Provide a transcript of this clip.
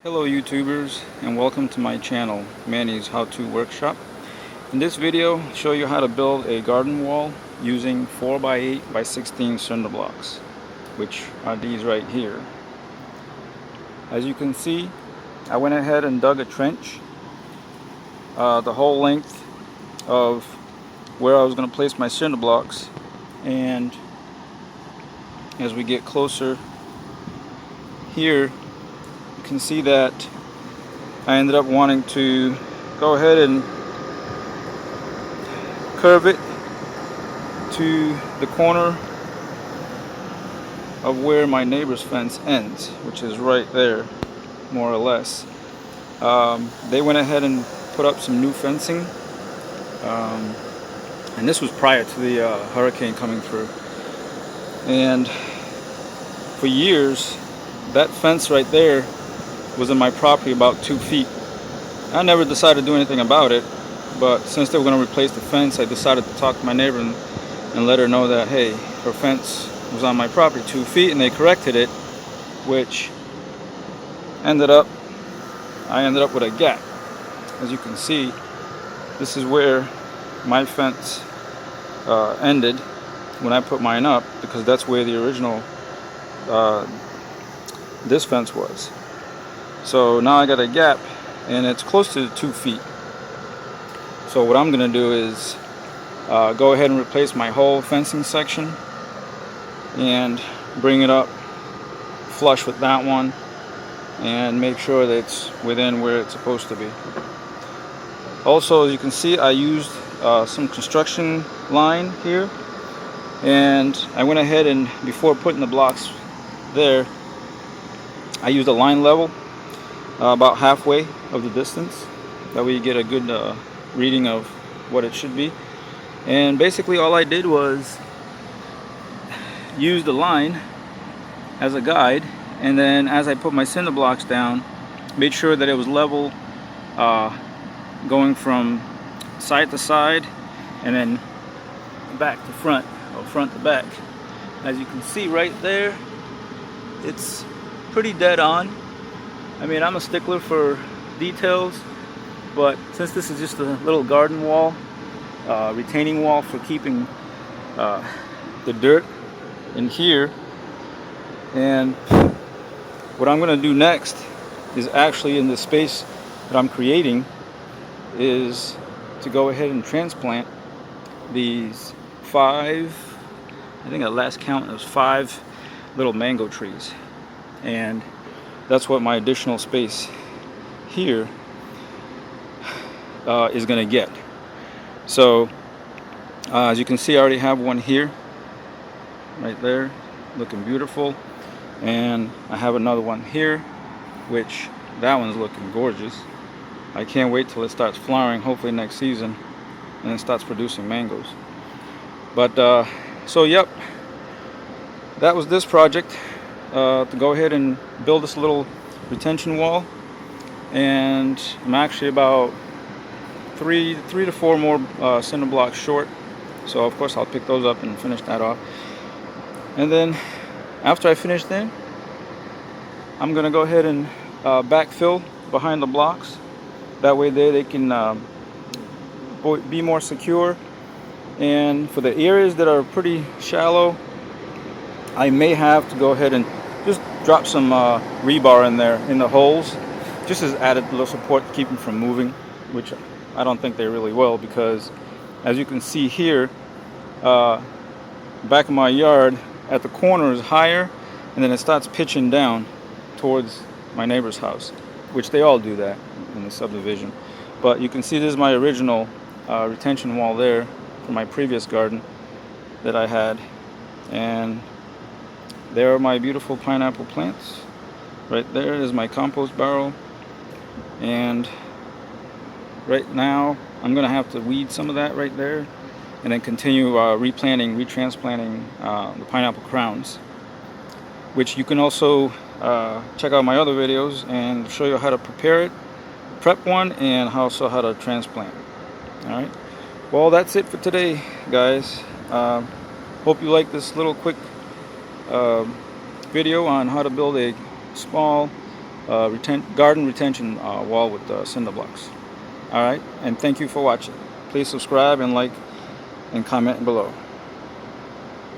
Hello YouTubers, and welcome to my channel, Manny's How To Workshop. In this video, I'll show you how to build a garden wall using 4x8 by 16 cinder blocks, which are these right here. As you can see, I went ahead and dug a trench the whole length of where I was going to place my cinder blocks, and as we get closer here, you can see that I ended up wanting to go ahead and curve it to the corner of where my neighbor's fence ends, which is right there, more or less. They went ahead and put up some new fencing, and this was prior to the hurricane coming through. And for years, that fence right there was in my property about 2 feet. I never decided to do anything about it, but since they were going to replace the fence, I decided to talk to my neighbor and let her know that, hey, her fence was on my property 2 feet, and they corrected it, which I ended up with a gap. As you can see, this is where my fence ended when I put mine up, because that's where the original this fence was. So now I got a gap, and it's close to 2 feet. So what I'm going to do is go ahead and replace my whole fencing section and bring it up flush with that one and make sure that it's within where it's supposed to be. Also, as you can see, I used some construction line here, and I went ahead and before putting the blocks there, I used a line level about halfway of the distance. That way you get a good reading of what it should be. And basically all I did was use the line as a guide, and then as I put my cinder blocks down, made sure that it was level, going from side to side and then back to front, or front to back. As you can see right there, it's pretty dead on. I mean, I'm a stickler for details, but since this is just a little garden wall, retaining wall for keeping the dirt in here, and what I'm going to do next is actually in the space that I'm creating is to go ahead and transplant these 5, I think at last count it was 5 little mango trees, and that's what my additional space here is going to get. So as you can see, I already have one here right there looking beautiful, and I have another one here, which that one's looking gorgeous. I can't wait till it starts flowering, hopefully next season, and it starts producing mangoes. But so yep, that was this project, to go ahead and build this little retention wall, and I'm actually about three to four more cinder blocks short, so of course I'll pick those up and finish that off. And then after I finish them, I'm gonna go ahead and backfill behind the blocks. That way they can be more secure. And for the areas that are pretty shallow, I may have to go ahead and just drop some rebar in there in the holes, just as added little support to keep them from moving, which I don't think they really will, because as you can see here, back of my yard at the corner is higher, and then it starts pitching down towards my neighbor's house, which they all do that in the subdivision. But you can see this is my original retention wall there from my previous garden that I had, and there are my beautiful pineapple plants. Right there is my compost barrel, and right now I'm gonna have to weed some of that right there, and then continue retransplanting the pineapple crowns, which you can also check out my other videos and show you how to prep one, and also how to transplant. Alright, well, that's it for today, guys. Hope you like this little quick video on how to build a small garden retention wall with cinder blocks. All right, and thank you for watching. Please subscribe and like and comment below.